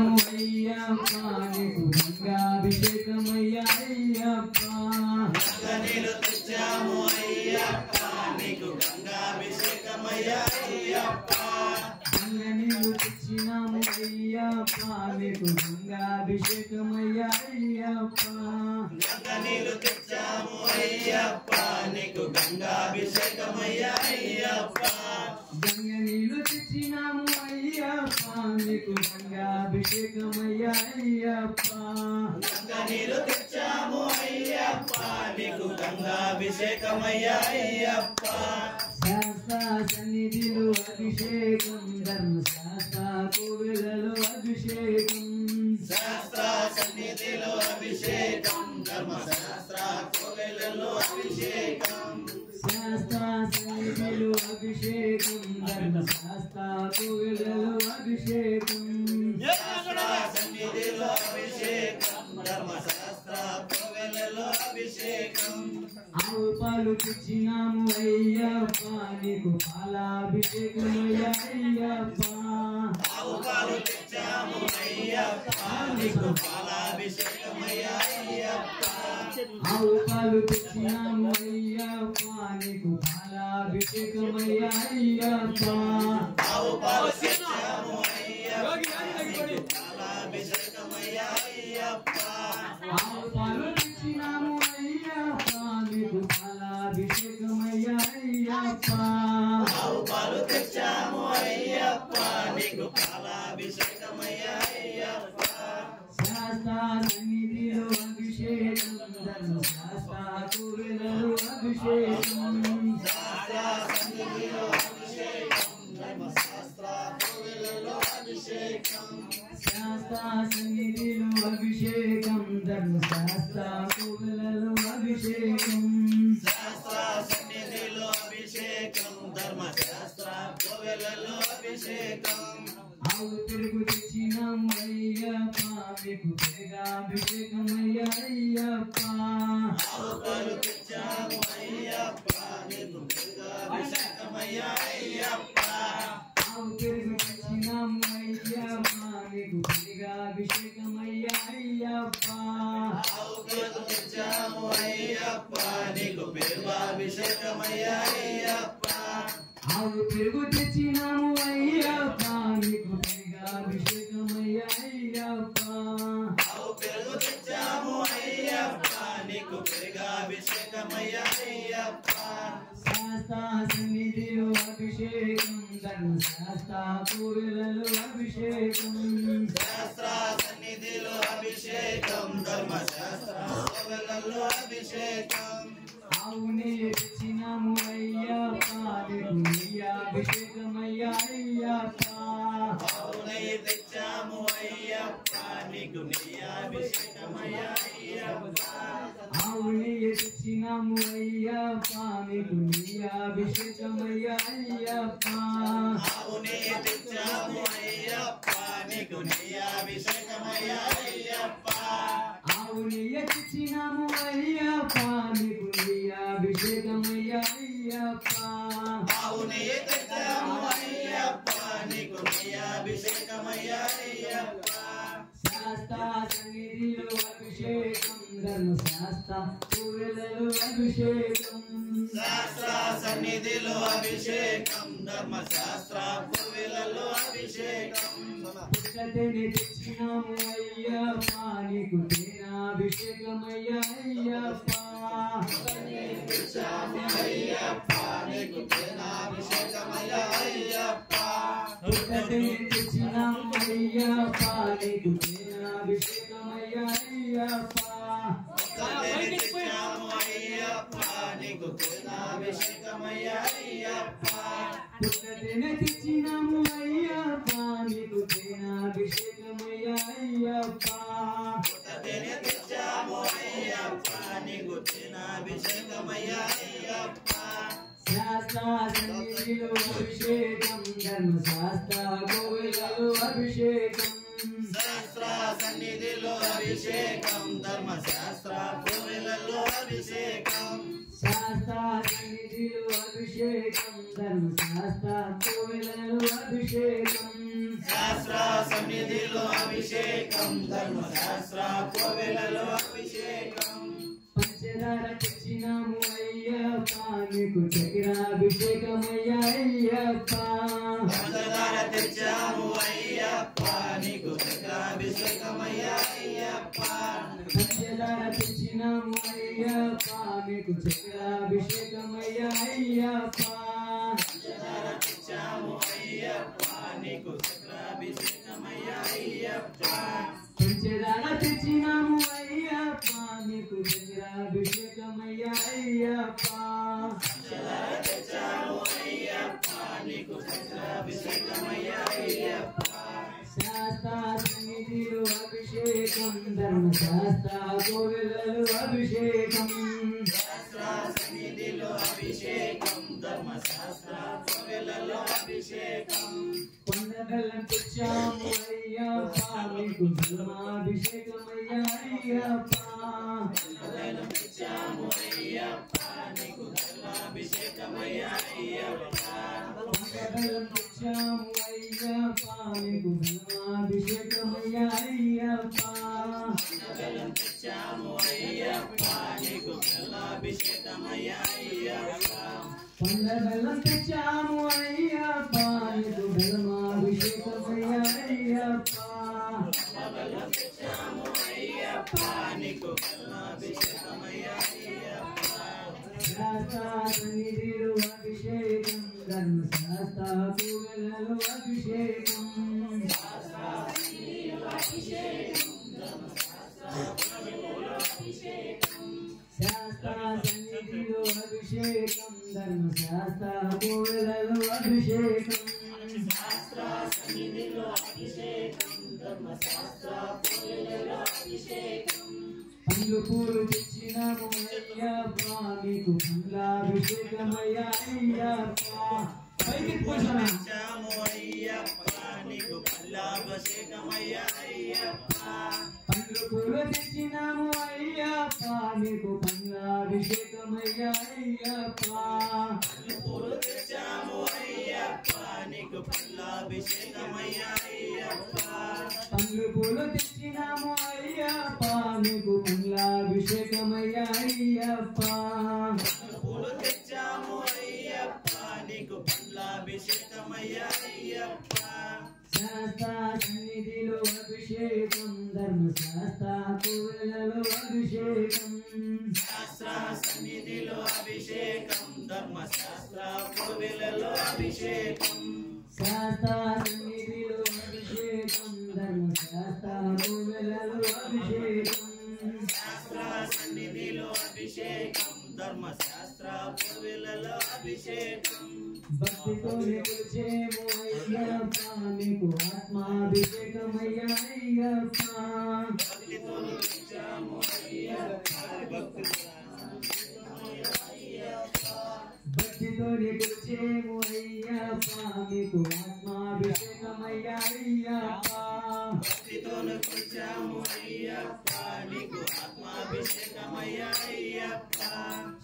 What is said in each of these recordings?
తెచ్చినాము అయ్యప్ప నీకు గంగాభిషేకమయ్యా అయ్యప్ప గంగనీళ్ళు తెచ్చాము అయ్యప్ప నీకు గంగాభిషేకమయ్యా అయ్యప్ప గంగనీళ్ళు తెచ్చినాము అయ్యప్ప నీకు గంగాభిషేకమయ్యా అయ్యప్ప గంగనీళ్ళు తెచ్చాము అయ్యప్ప నీకు గంగాభిషేకమయ్యా అయ్యప్ప గంగనీళ్ళు తెచ్చినాము అయ్యప్ప నీకు గంగాభిషేకమయ్యా అయ్యప్ప గంగనీళ్ళు తెచ్చాము అయ్యప్ప నీకు గంగాభిషేకమయ్యా అయ్యప్ప శాస్త్ర సన్నిధిలో అభిషేకం ధర్మశాస్త్ర కోవెలలో అభిషేకం శాస్త్ర సన్నిధిలో అభిషేకం ధర్మశాస్త్ర కోవెలలో అభిషేకం శాస్త్ర సన్నిధిలో అభిషేకం ధర్మశాస్త్ర కోవెలలో అభిషేకం శాస్త్ర సన్నిధిలో అభిషేకం ధర్మశాస్త్ర కోవెలలో అభిషేకం ఆవు పాలు తెచ్చినాము అయ్యప్ప నీకు పాలాభిషేకమయ్యా అయ్యప్ప ఆవు పాలు తెచ్చాము అయ్యప్ప నీకు పాలాభిషేకమయ్యా అయ్యప్ప ఆవు పాలు తెచ్చినాము అయ్యప్ప నీకు పాలాభిషేకమయ్యా అయ్యప్ప ఆవు పాలు తెచ్చాము అయ్యప్ప నీకు పాలాభిషేకమయ్యా అయ్యప్ప ఆవు పాలు తెచ్చినాము అయ్యప్ప నీకు పాలాభిషేకమయ్యా అయ్యప్ప ఆవు పాలు తెచ్చాము అయ్యప్ప నీకు పాలాభిషేకమయ్యా అయ్యప్ప శాస్త్ర సన్నిధిలో అభిషేకం ధర్మశాస్త్ర కోవెలలో అభిషేకం శాస్త్ర సన్నిధిలో అభిషేకం ధర్మశాస్త్ర కోవెలలో అభిషేకం శాస్త్ర సన్నిధిలో అభిషేకం ధర్మశాస్త్ర కోవెలలో అభిషేకం శాస్త్ర సన్నిధిలో అభిషేకం ధర్మశాస్త్ర కోవెలలో అభిషేకం ఆవు పెరుగు తెచ్చినాము అయ్యప్ప మీకు పెరుగాభిషేకమయ్యా అయ్యప్ప ఆవు పాలు తెచ్చాము అయ్యప్ప నీకు అభిషేకమయ్యా అయ్యప్ప ఆవు పెరుగు తెచ్చినాము అయ్యప్ప మీకు పెరుగాభిషేకమయ్యా అయ్యప్ప ఆవు పాలు తెచ్చాము అయ్యప్ప నీకు పెరుగాభిషేకమయ్యా అయ్యప్ప ఆవు పెరుగు తెచ్చినాము అయ్యప్ప మీకు పెరుగాభిషేకమయ్యా అయ్యప్ప ఆవు పెరుగు తెచ్చాము అయ్యప్ప నీకు పెరుగాభిషేకమయ్యా అయ్యప్ప శాస్త్ర సన్నిధిలో అభిషేకం ధర్మశాస్త్ర కోవెలలో అభిషేకం శాస్త్ర సన్నిధిలో అభిషేకం ధర్మశాస్త్ర కోవెలలో అభిషేకం ఆవు నెయ్యి తెచ్చినాము అయ్యప్ప నీకు నెయ్యాభిషేకమయ్యా అయ్యప్ప ఆవు నెయ్యి తెచ్చాము అయ్యప్ప నీకు నెయ్యాభిషేకమయ్యా అయ్యప్ప ఆవు నెయ్యి తెచ్చినాము అయ్యప్ప నీకు నెయ్యాభిషేకమయ్యా అయ్యప్ప ఆవు నెయ్యి తెచ్చాము అయ్యప్ప నీకు నెయ్యాభిషేకమయ్యా అయ్యప్ప ఆవు నెయ్యి తెచ్చినాము అయ్యప్ప నీకు నెయ్యాభిషేకమయ్యా అయ్యప్ప ఆవు నెయ్యి తెచ్చాము అయ్యప్ప నీకు నెయ్యాభిషేకమయ్యా అయ్యప్ప శాస్త్ర సన్నిధిలో అభిషేకం ధర్మశాస్త్ర కోవెలలో అభిషేకం శాస్త్ర సన్నిధిలో అభిషేకం ధర్మశాస్త్ర కోవెలలో అభిషేకం పుట్టతేనె తెచ్చినాము అయ్యప్ప నీకు తేనాభిషేకమయ్యా అయ్యప్ప తెచ్చాము అయ్యప్ప నీకు తేనాభిషేకమయ్యా అయ్యప్ప పుట్టతేనె తెచ్చినాము అయ్యప్ప నీకు తేనాభిషేకమయ్యా అయ్యప్ప తెచ్చాము అయ్యప్ప నీకు తేనాభిషేకమయ్యా అయ్యప్ప పుట్టతేనె తెచ్చినాము అయ్యప్ప నీకు తేనాభిషేకమయ్యా అయ్యప్ప పుట్టతేనె తెచ్చాము అయ్యప్ప నీకు తేనాభిషేకమయ్యా అయ్యప్ప శాస్త్ర సన్నిధిలో అభిషేకం ధర్మశాస్త్ర కోవెలలో అభిషేకం శాస్త్ర సన్నిధిలో అభిషేకం ధర్మశాస్త్ర కోవెలలో అభిషేకం శాస్త్ర సన్నిధిలో అభిషేకం ధర్మశాస్త్ర కోవెలలో అభిషేకం శాస్త్ర సన్నిధిలో అభిషేకం అభిషేకం ధర్మశాస్త్ర కోవెలలో అభిషేకం పంచదార తెచ్చినాము అయ్యప్ప నీకు చక్రాభిషేకమయ్యా అయ్యప్ప పంచదార తెచ్చాము అయ్యప్ప నీకు చక్రాభిషేకమయ్యా అయ్యప్ప పంచదార తెచ్చినాము అయ్యప్ప నీకు చక్రాభిషేకమయ్యా అయ్యప్ప పంచదార తెచ్చాము అయ్యప్ప నీకు చక్రాభిషేకమయ్యా అయ్యప్ప పంచదార తెచ్చినాము అయ్యప్ప నీకు చక్రాభిషేకమయ్యా అయ్యప్ప పంచదార తెచ్చాము అయ్యప్ప నీకు చక్రాభిషేకమయ్యా అయ్యప్ప శాస్త్ర సన్నిధిలో అభిషేకం ధర్మశాస్త్ర కోవెలలో అభిషేకం శాస్త్ర సన్నిధిలో అభిషేకం ధర్మశాస్త్ర కోవెలలో అభిషేకం కొండ బెల్లం తెచ్చాము అయ్యప్ప నీకు ధర్మాభిషేకమయ్యా అయ్యప్ప బెల్లం తెచ్చాము అయ్యప్ప నీకు ధర్మాభిషేకమయ్యా అయ్యప్ప కొండ బెల్లం తెచ్చాము అయ్యప్ప నీకు ధర్మాభిషేకమయ్యా అయ్యప్ప బెల్లం తెచ్చాము అయ్యప్ప నీకు బెల్లాభిషేకమయ్యా అయ్యప్ప కొండ బెల్లం తెచ్చాము అయ్యప్ప నీకు ధర్మాభిషేకమయ్యా అయ్యప్ప బెల్లం తెచ్చాము అయ్యప్ప నీకు బెల్లాభిషేకమయ్యా అయ్యప్ప శాస్త్ర సన్నిధిలో అభిషేకం ధర్మశాస్త్ర కోవెలలో అభిషేకం శాస్త్ర సన్నిధిలో అభిషేకం ధర్మశాస్త్ర కోవెలలో అభిషేకం శాస్త్ర సన్నిధిలో అభిషేకం ధర్మశాస్త్ర కోవెలలో అభిషేకం పండ్లు పూలు తెచ్చినాము అయ్యప్ప నీకు పండ్లాభిషేకమయ్యా అయ్యప్ప పైకి పోషణ తెచ్చాము అయ్యప్ప నీకు బెల్లాభిషేకమయ్యా అయ్యప్ప పండ్లు పూలు తెచ్చినాము అయ్యప్ప నీకు పండ్లాభిషేకమయ్యా అయ్యప్ప పూలు తెచ్చాము అయ్యప్ప నీకు బెల్లాభిషేకమయ్యా అయ్యప్ప పండ్లు పూలు తెచ్చినాము అయ్యప్ప నీకు పండ్లాభిషేకమయ్యా అయ్యప్ప పూలు తెచ్చాము అయ్యప్ప నీకు బెల్లాభిషేకమయ్యా అయ్యప్ప శాస్త్ర సన్నిధిలో అభిషేకం ధర్మశాస్త్ర కోవెలలో అభిషేకం శాస్త్ర సన్నిధిలో అభిషేకం ధర్మశాస్త్ర కోవెలలో అభిషేకం శాస్త్ర సన్నిధిలో అభిషేకం ధర్మశాస్త్ర కోవెలలో అభిషేకం శాస్త్ర సన్నిధిలో అభిషేకం ధర్మశాస్త్ర కోవెలలో అభిషేకం భక్తితో నిలిచేము అయ్యప్ప నీకు ఆత్మాభిషేకమయ్యా అయ్యప్ప భక్తితో నిలిచాము అయ్యప్ప భక్తితో నిలిచేము అయ్యప్ప నీకు ఆత్మాభిషేకమయ్యా అయ్యప్ప భక్తితో నిలిచాము అయ్యప్ప నీకు ఆత్మాభిషేకమయ్యా అయ్యప్ప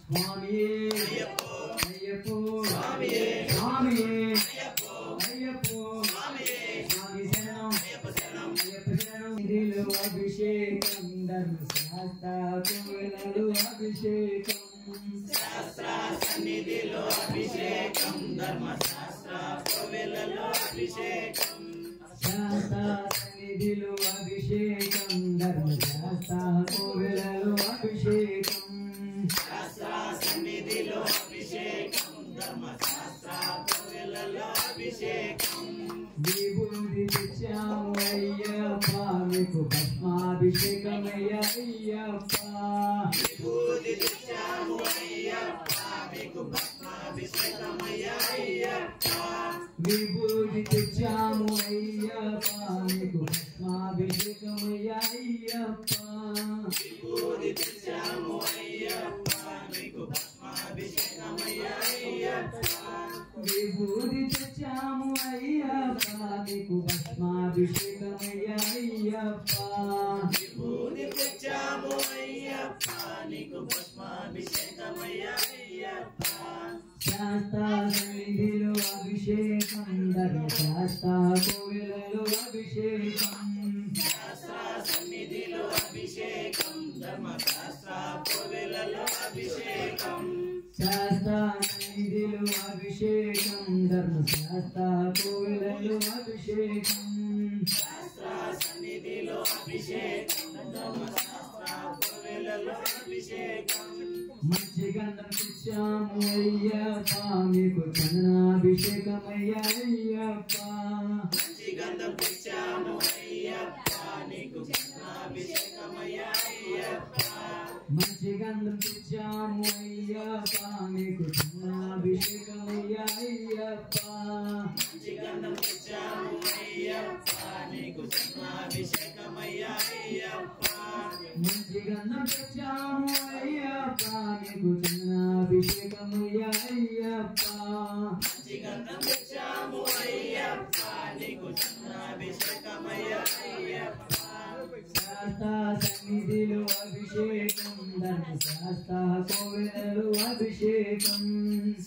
స్వామియే అయ్యప్పో అయ్యప్పో స్వామియే స్వామియే అయ్యప్పో అయ్యప్పో స్వామియే స్వామి శరణం అయ్యప్ప శరణం అయ్యప్ప శరణం ఇదిలో అభిషేకం ధర్మశాస్త్ర కోవెలలో అభిషేకం శాస్త్ర సన్నిధిలో అభిషేకం ధర్మశాస్త్ర కోవెలలో అభిషేకం శాస్త్ర సన్నిధిలో అభిషేకం ధర్మశాస్త్ర కోవెలలో అభిషేకం శాస్త్ర సన్నిధిలో అభిషేకం ధర్మశాస్త్ర కోవెలలో అభిషేకం విభూతి తెచ్చాము అయ్యప్ప నీకు భస్మాభిషేకమయ్యా అయ్యప్ప విభూతి తెచ్చాము అయ్యప్ప మీకు భస్మాభిషేకమయ్యా అయ్యప్ప విభూతి తెచ్చాము అయ్యప్ప నీకు భస్మాభిషేకమయ్యా అయ్యప్ప విభూతి తెచ్చాము అయ్యప్ప మీకు భస్మాభిషేకమయ్యా అయ్యప్ప విభూతి తెచ్చాము అయ్యప్ప నీకు భస్మాభిషేకమయ్యా అయ్యప్ప విభూతి తెచ్చాము అయ్యప్ప నీకు భస్మాభిషేకమయ్యా అయ్యప్ప శాస్త్ర సన్నిధిలో అభిషేకం ధర్మశాస్త్ర కోవెలలో అభిషేకం శాస్త్ర ధర్మశాస్త్ర కోవిలలో అభిషేకం శాస్త్ర సన్నిధిలో అభిషేకం ధర్మశాస్త్ర కోవెలలో అభిషేకం మంచి గంధం తెచ్చాము అయ్యప్ప మీకు చందనాభిషేకమయ్యా అయ్యప్ప మంచి గంధం తెచ్చాము అయ్యప్ప నీకు చందనాభిషేకమయ్యా అయ్యప్ప మంచి గంధం తెచ్చాము అయ్యప్ప మీకు చందనాభిషేకమయ్యా అయ్యప్ప మంచి గంధం తెచ్చాము అయ్యప్ప నీకు చందనాభిషేకమయ్యా అయ్యప్ప మంచి గంధం తెచ్చాము అయ్యప్ప మీకు చందనాభిషేకమయ్యా అయ్యప్ప మంచి గంధం తెచ్చాము అయ్యప్ప నీకు చందనాభిషేకమయ్యా అయ్యప్ప శాస్త్ర సన్నిధిలో అభిషేకం ధర్మశాస్త్ర కోవెలలో అభిషేకం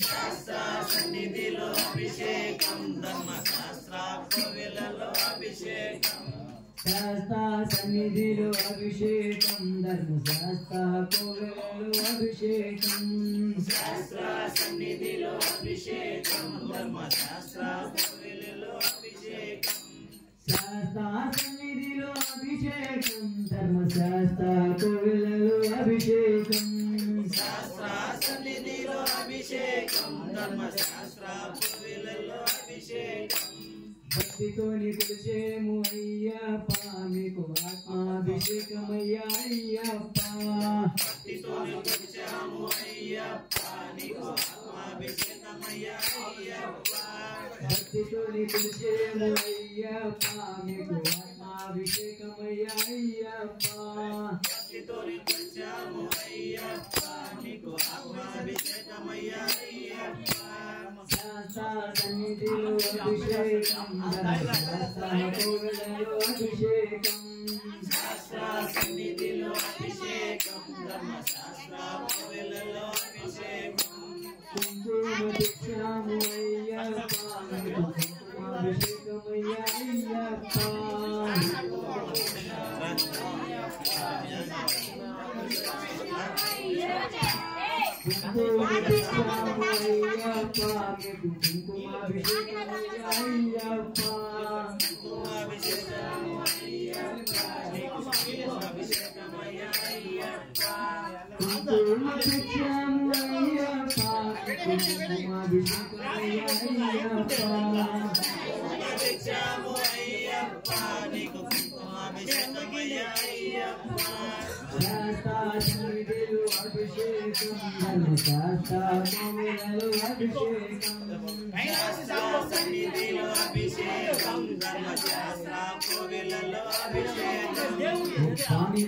శాస్త్ర సన్నిధిలో అభిషేకం ధర్మశాస్త్ర కోవెలలో అభిషేకం శాస్త్ర సన్నిధిలో అభిషేకం ధర్మశాస్త్ర కోవెలలో అభిషేకం శాస్త్ర సన్నిధిలో అభిషేకం ధర్మశాస్త్ర కోవెలలో అభిషేకం శాస్త్ర సన్నిధిలో అభిషేకం ధర్మశాస్త్ర కోవెలలో అభిషేకం శాస్త్ర సన్నిధిలో అభిషేకం ధర్మశాస్త్ర కోవెలలో అభిషేకం భక్తితోని కొలిచేము అయ్యప్ప మీకు ఆత్మాభిషేకమయ్యా అయ్యప్ప భక్తితోని కొలిచాము అయ్యప్ప నీకు ఆత్మాభిషేకమయ్యా అయ్యప్ప భక్తితోని కొలిచేము అయ్యప్ప మీకు ఆత్మాభిషేకమయ్యా అయ్యప్ప భక్తితోని కొలిచాము అయ్యప్ప నీకు ఆత్మాభిషేకమయ్యా అయ్యప్ప శాస్త్ర సన్నిధిలో అభిషేకం ధర్మశాస్త్ర కోవెలలో అభిషేకం శాస్త్ర సన్నిధిలో అభిషేకం ధర్మశాస్త్ర కోవెలలో అభిషేకం కుంకుమ తెచ్చాము అయ్యప్ప మీకు కుంకుమాభిషేకమయ్యా అయ్యప్ప కుంకుమ తెచ్చాము అయ్యప్ప మీకు కుంకుమాభిషేకమయ్యా అయ్యప్ప కుంకుమాభిషేకము అయ్యప్ప నీకు కుంకుమాభిషేకమయ్యా అయ్యప్ప కుంకుమ తెచ్చాము అయ్యప్ప కుంకుమాభిషేకమయ్యా అయ్యప్ప తెచ్చాము అయ్యప్ప నీకు కుంకుమాభిషేకమయ్యా అయ్యప్ప శాస్త్ర సన్నిధిలో అభిషేకం ధర్మశాస్త్ర కోవెలలో అభిషేకం శాస్త్ర సన్నిధిలో అభిషేకం ధర్మశాస్త్ర కోవెలలో అభిషేకం స్వామి